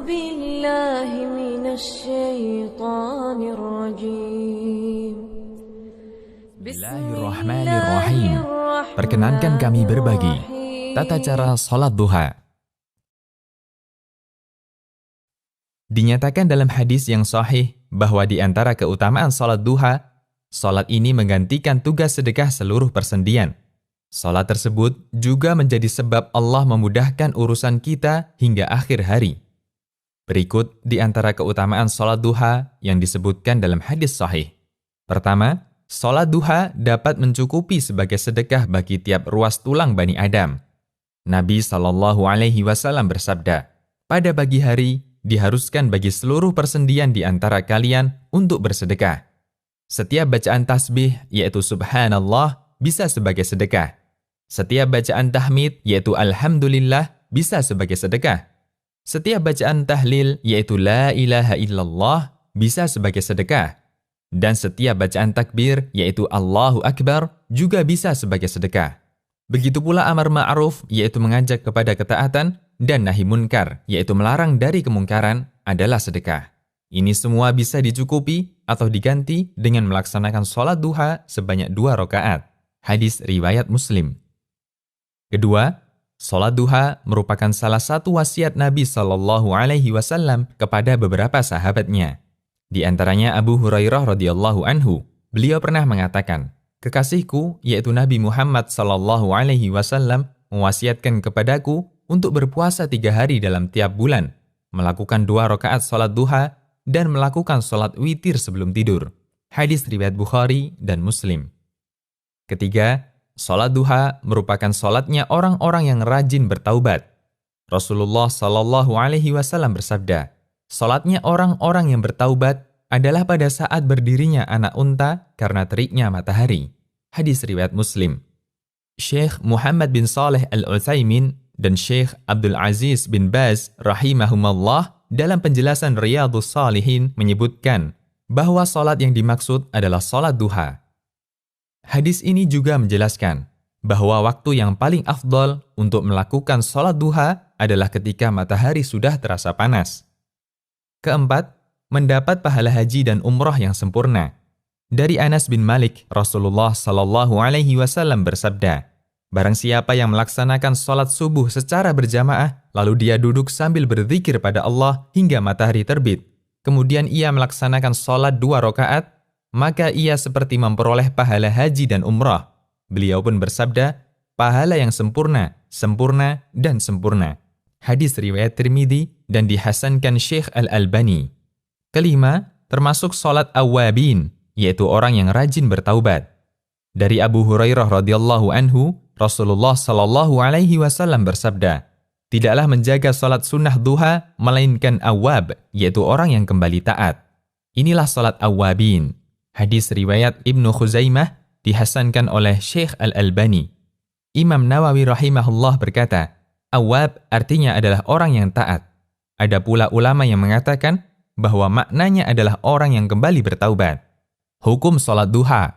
بالله من الشيطان الرجيم. Bismillahirrahmanirrahim. Perkenankan kami berbagi tata cara sholat duha. Dinyatakan dalam hadis yang sahih bahwa di antara keutamaan sholat duha, sholat ini menggantikan tugas sedekah seluruh persendian. Sholat tersebut juga menjadi sebab Allah memudahkan urusan kita hingga akhir hari. Berikut di antara keutamaan sholat duha yang disebutkan dalam hadis sahih. Pertama, sholat duha dapat mencukupi sebagai sedekah bagi tiap ruas tulang Bani Adam. Nabi SAW bersabda, pada pagi hari diharuskan bagi seluruh persendian di antara kalian untuk bersedekah. Setiap bacaan tasbih, yaitu subhanallah, bisa sebagai sedekah. Setiap bacaan tahmid, yaitu alhamdulillah, bisa sebagai sedekah. Setiap bacaan tahlil, yaitu la ilaha illallah, bisa sebagai sedekah. Dan setiap bacaan takbir, yaitu Allahu Akbar, juga bisa sebagai sedekah. Begitu pula amar ma'ruf, yaitu mengajak kepada ketaatan, dan nahi munkar, yaitu melarang dari kemungkaran, adalah sedekah. Ini semua bisa dicukupi atau diganti dengan melaksanakan sholat duha sebanyak 2 rakaat. Hadis riwayat Muslim. Kedua, sholat duha merupakan salah satu wasiat Nabi SAW kepada beberapa sahabatnya. Di antaranya Abu Hurairah radhiyallahu anhu, beliau pernah mengatakan, kekasihku, yaitu Nabi Muhammad SAW, mewasiatkan kepadaku untuk berpuasa 3 hari dalam tiap bulan, melakukan 2 rakaat sholat duha, dan melakukan sholat witir sebelum tidur. Hadis riwayat Bukhari dan Muslim. Ketiga, sholat duha merupakan sholatnya orang-orang yang rajin bertaubat. Rasulullah SAW bersabda, sholatnya orang-orang yang bertaubat adalah pada saat berdirinya anak unta karena teriknya matahari. Hadis riwayat Muslim. Syekh Muhammad bin Saleh Al-Utsaimin dan Syekh Abdul Aziz bin Baz rahimahumallah dalam penjelasan Riyadhus Shalihin menyebutkan bahwa sholat yang dimaksud adalah sholat duha. Hadis ini juga menjelaskan bahwa waktu yang paling afdol untuk melakukan sholat duha adalah ketika matahari sudah terasa panas. Keempat, mendapat pahala haji dan umrah yang sempurna. Dari Anas bin Malik, Rasulullah SAW bersabda, barang siapa yang melaksanakan sholat subuh secara berjamaah, lalu dia duduk sambil berzikir pada Allah hingga matahari terbit, kemudian ia melaksanakan sholat 2 rakaat, maka ia seperti memperoleh pahala haji dan umrah. Beliau pun bersabda, pahala yang sempurna, sempurna, dan sempurna. Hadis riwayat Tirmidzi dan dihasankan Syekh Al-Albani. Kelima, termasuk sholat awwabin, yaitu orang yang rajin bertaubat. Dari Abu Hurairah radhiyallahu anhu, Rasulullah SAW bersabda, tidaklah menjaga sholat sunnah duha, melainkan awwab, yaitu orang yang kembali taat. Inilah sholat awwabin. Hadis riwayat Ibnu Khuzaimah dihasankan oleh Syekh Al-Albani. Imam Nawawi rahimahullah berkata, awwab artinya adalah orang yang taat. Ada pula ulama yang mengatakan bahwa maknanya adalah orang yang kembali bertaubat. Hukum sholat duha.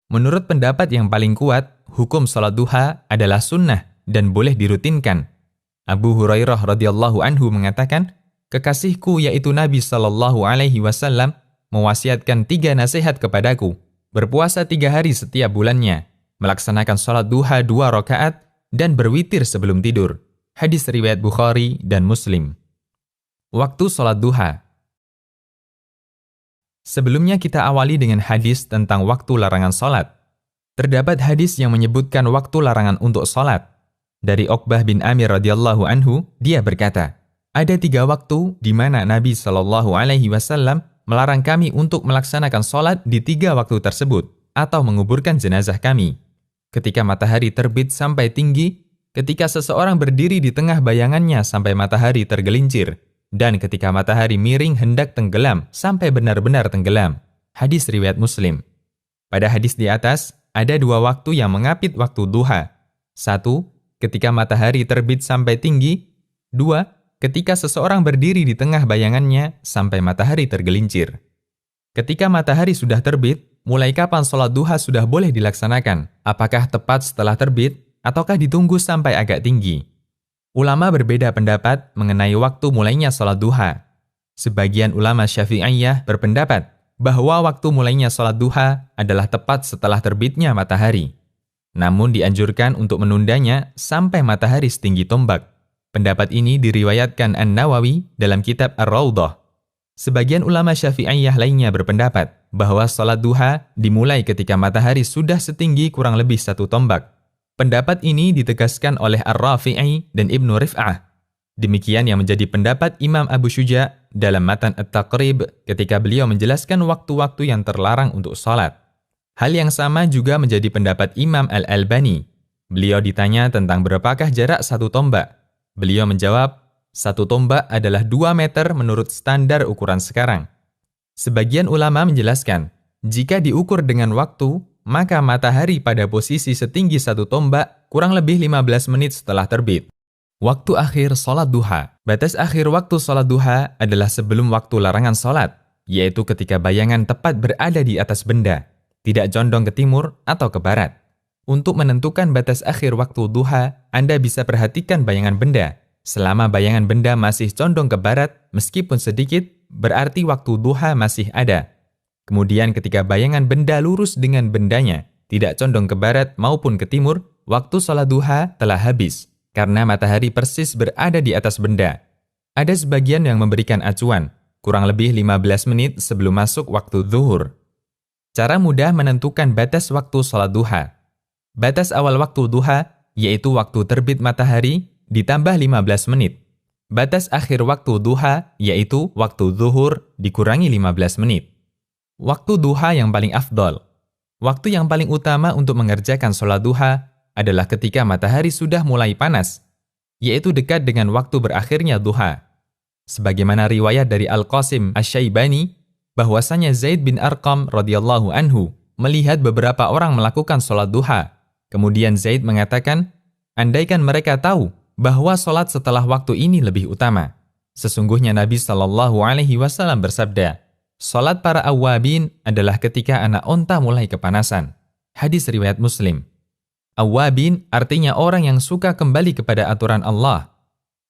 Menurut pendapat yang paling kuat, hukum sholat duha adalah sunnah dan boleh dirutinkan. Abu Hurairah radhiyallahu anhu mengatakan, kekasihku yaitu Nabi SAW mewasiatkan 3 nasihat kepadaku, berpuasa 3 hari setiap bulannya, melaksanakan sholat duha 2 rakaat, dan berwitir sebelum tidur. Hadis riwayat Bukhari dan Muslim. Waktu sholat duha. Sebelumnya kita awali dengan hadis tentang waktu larangan sholat. Terdapat hadis yang menyebutkan waktu larangan untuk sholat. Dari Uqbah bin Amir radhiyallahu anhu, dia berkata, ada 3 waktu di mana Nabi SAW melarang kami untuk melaksanakan sholat di 3 waktu tersebut atau menguburkan jenazah kami. Ketika matahari terbit sampai tinggi, ketika seseorang berdiri di tengah bayangannya sampai matahari tergelincir, dan ketika matahari miring hendak tenggelam sampai benar-benar tenggelam. Hadis riwayat Muslim. Pada hadis di atas, ada 2 waktu yang mengapit waktu duha. 1, ketika matahari terbit sampai tinggi. 2, ketika seseorang berdiri di tengah bayangannya sampai matahari tergelincir. Ketika matahari sudah terbit, mulai kapan sholat duha sudah boleh dilaksanakan? Apakah tepat setelah terbit, ataukah ditunggu sampai agak tinggi? Ulama berbeda pendapat mengenai waktu mulainya sholat duha. Sebagian ulama Syafi'iyah berpendapat bahwa waktu mulainya sholat duha adalah tepat setelah terbitnya matahari. Namun dianjurkan untuk menundanya sampai matahari setinggi tombak. Pendapat ini diriwayatkan An-Nawawi dalam kitab Ar-Raudhah. Sebagian ulama Syafi'iyah lainnya berpendapat bahwa sholat duha dimulai ketika matahari sudah setinggi kurang lebih 1 tombak. Pendapat ini ditegaskan oleh Ar-Rafi'i dan Ibnu Rif'ah. Demikian yang menjadi pendapat Imam Abu Syuja dalam Matan At-Taqrib ketika beliau menjelaskan waktu-waktu yang terlarang untuk sholat. Hal yang sama juga menjadi pendapat Imam Al-Albani. Beliau ditanya tentang berapakah jarak 1 tombak. Beliau menjawab, 1 tombak adalah 2 meter menurut standar ukuran sekarang. Sebagian ulama menjelaskan, jika diukur dengan waktu, maka matahari pada posisi setinggi 1 tombak kurang lebih 15 menit setelah terbit. Waktu akhir sholat duha. Batas akhir waktu sholat duha adalah sebelum waktu larangan sholat, yaitu ketika bayangan tepat berada di atas benda, tidak condong ke timur atau ke barat. Untuk menentukan batas akhir waktu duha, Anda bisa perhatikan bayangan benda. Selama bayangan benda masih condong ke barat, meskipun sedikit, berarti waktu duha masih ada. Kemudian ketika bayangan benda lurus dengan bendanya, tidak condong ke barat maupun ke timur, waktu sholat duha telah habis, karena matahari persis berada di atas benda. Ada sebagian yang memberikan acuan, kurang lebih 15 menit sebelum masuk waktu zuhur. Cara mudah menentukan batas waktu sholat duha. Batas awal waktu duha, yaitu waktu terbit matahari, ditambah 15 menit. Batas akhir waktu duha, yaitu waktu zuhur, dikurangi 15 menit. Waktu duha yang paling afdol. Waktu yang paling utama untuk mengerjakan sholat duha adalah ketika matahari sudah mulai panas, yaitu dekat dengan waktu berakhirnya duha. Sebagaimana riwayat dari Al-Qasim Asy-Syaibani, bahwasanya Zaid bin Arqam radhiyallahu anhu melihat beberapa orang melakukan sholat duha. Kemudian Zaid mengatakan, andaikan mereka tahu bahwa sholat setelah waktu ini lebih utama. Sesungguhnya Nabi SAW bersabda, sholat para awwabin adalah ketika anak onta mulai kepanasan. Hadis riwayat Muslim. Awwabin artinya orang yang suka kembali kepada aturan Allah.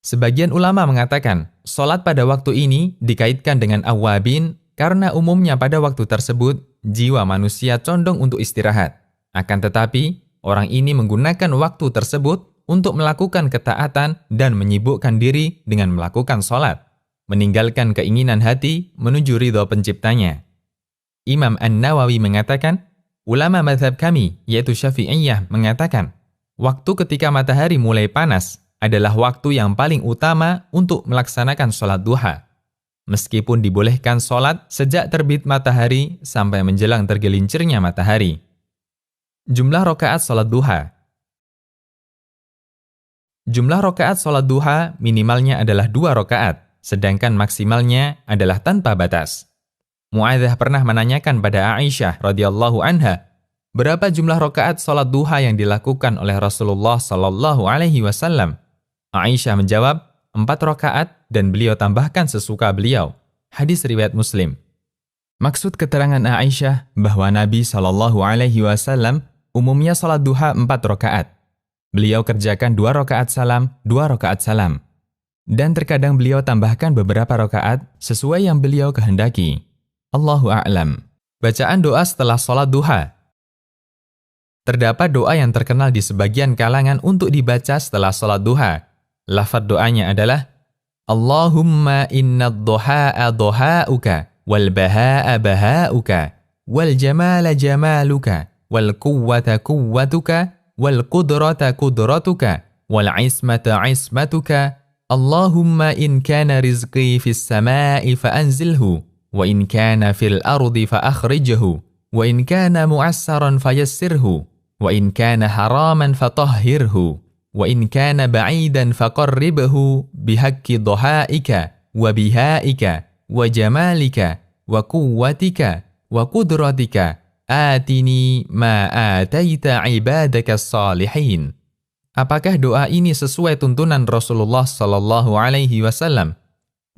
Sebagian ulama mengatakan, sholat pada waktu ini dikaitkan dengan awwabin karena umumnya pada waktu tersebut, jiwa manusia condong untuk istirahat. Akan tetapi, orang ini menggunakan waktu tersebut untuk melakukan ketaatan dan menyibukkan diri dengan melakukan sholat, meninggalkan keinginan hati menuju ridho penciptanya. Imam An-Nawawi mengatakan, ulama mazhab kami, yaitu Syafi'iyah, mengatakan, waktu ketika matahari mulai panas adalah waktu yang paling utama untuk melaksanakan sholat duha. Meskipun dibolehkan sholat sejak terbit matahari sampai menjelang tergelincirnya matahari. Jumlah rakaat sholat duha. Jumlah rakaat sholat duha minimalnya adalah 2 rakaat, sedangkan maksimalnya adalah tanpa batas. Mu'adzah pernah menanyakan pada Aisyah radhiyallahu anha, berapa jumlah rakaat sholat duha yang dilakukan oleh Rasulullah sallallahu alaihi wasallam? Aisyah menjawab, 4 rakaat dan beliau tambahkan sesuka beliau. Hadis riwayat Muslim. Maksud keterangan Aisyah bahwa Nabi sallallahu alaihi wasallam umumnya sholat duha 4 rakaat. Beliau kerjakan 2 rakaat salam, 2 rakaat salam. Dan terkadang beliau tambahkan beberapa rakaat sesuai yang beliau kehendaki. Allahu a'lam. Bacaan doa setelah sholat duha. Terdapat doa yang terkenal di sebagian kalangan untuk dibaca setelah sholat duha. Lafaz doanya adalah Allahumma inna ad-duha'a duha'uka, wal baha'a baha'uka, wal jamala jamaluka, wal quwwata quwwatuka, wal qudrata qudratuka, wal ismata ismatuka. Allahumma in kana rizqi fis sama'i fa'anzilhu, wa in kana fil ardi fa'akhrijhu, wa in kana mu'assaran fayassirhu, wa in kana haraman fatahhirhu, wa in kana ba'idan faqarribhu bihaqqi dhuha'ika wa biha'ika wa jamalika wa quwwatika wa qudratika atini ma ataita ibadaka salihin. Apakah doa ini sesuai tuntunan Rasulullah sallallahu alaihi wasallam?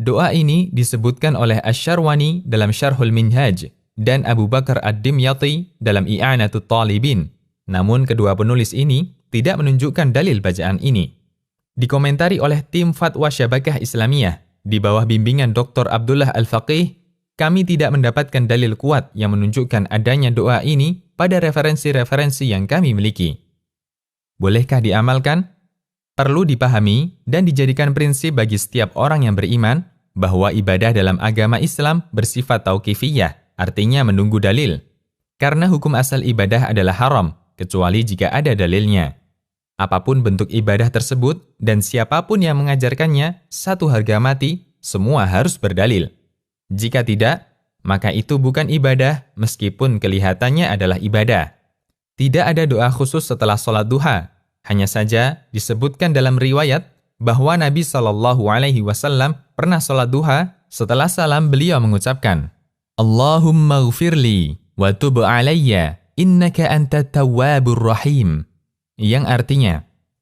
Doa ini disebutkan oleh Asy-Syarwani dalam Syarhul Minhaj dan Abu Bakar Ad-Dimyati dalam I'anatut Talibin. Namun kedua penulis ini tidak menunjukkan dalil bacaan ini. Dikomentari oleh tim Fatwa Syabakah Islamiyah di bawah bimbingan Dr. Abdullah Al-Faqih, kami tidak mendapatkan dalil kuat yang menunjukkan adanya doa ini pada referensi-referensi yang kami miliki. Bolehkah diamalkan? Perlu dipahami dan dijadikan prinsip bagi setiap orang yang beriman bahwa ibadah dalam agama Islam bersifat tauqifiyah, artinya menunggu dalil. Karena hukum asal ibadah adalah haram, kecuali jika ada dalilnya. Apapun bentuk ibadah tersebut dan siapapun yang mengajarkannya, satu harga mati, semua harus berdalil. Jika tidak, maka itu bukan ibadah meskipun kelihatannya adalah ibadah. Tidak ada doa khusus setelah sholat duha. Hanya saja disebutkan dalam riwayat bahwa Nabi SAW pernah sholat duha, setelah salam beliau mengucapkan, Allahumma ghfirli wa tub alayya innaka antat tawwabur rahim. Yang artinya,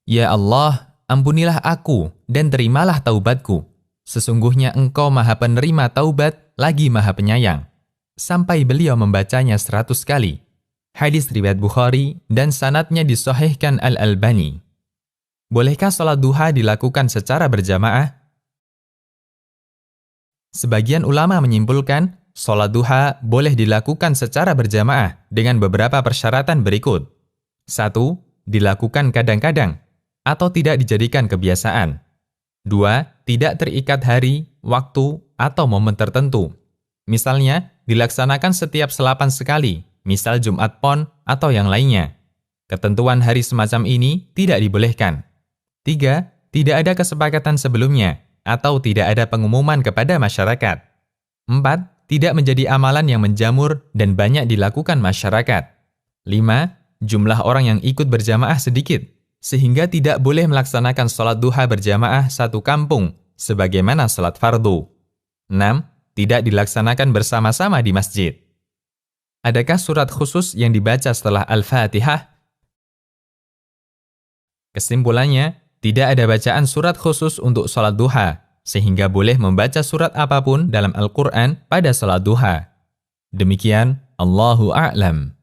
Ya Allah, ampunilah aku dan terimalah taubatku. Sesungguhnya Engkau Maha Penerima taubat lagi Maha Penyayang. Sampai beliau membacanya 100 kali. Hadis riwayat Bukhari dan sanadnya disahihkan Al-Albani. Bolehkah sholat duha dilakukan secara berjamaah? Sebagian ulama menyimpulkan, sholat duha boleh dilakukan secara berjamaah dengan beberapa persyaratan berikut. 1. Dilakukan kadang-kadang, atau tidak dijadikan kebiasaan. 2. Tidak terikat hari, waktu, atau momen tertentu. Misalnya, dilaksanakan setiap 8 sekali, misal Jumat Pon atau yang lainnya. Ketentuan hari semacam ini tidak dibolehkan. 3. Tidak ada kesepakatan sebelumnya, atau tidak ada pengumuman kepada masyarakat. 4. Tidak menjadi amalan yang menjamur dan banyak dilakukan masyarakat. 5. Jumlah orang yang ikut berjamaah sedikit, sehingga tidak boleh melaksanakan sholat duha berjamaah satu kampung, sebagaimana sholat fardu. 6. Tidak dilaksanakan bersama-sama di masjid. Adakah surat khusus yang dibaca setelah Al-Fatihah? Kesimpulannya, tidak ada bacaan surat khusus untuk sholat duha, sehingga boleh membaca surat apapun dalam Al-Quran pada sholat duha. Demikian, Allahu a'lam.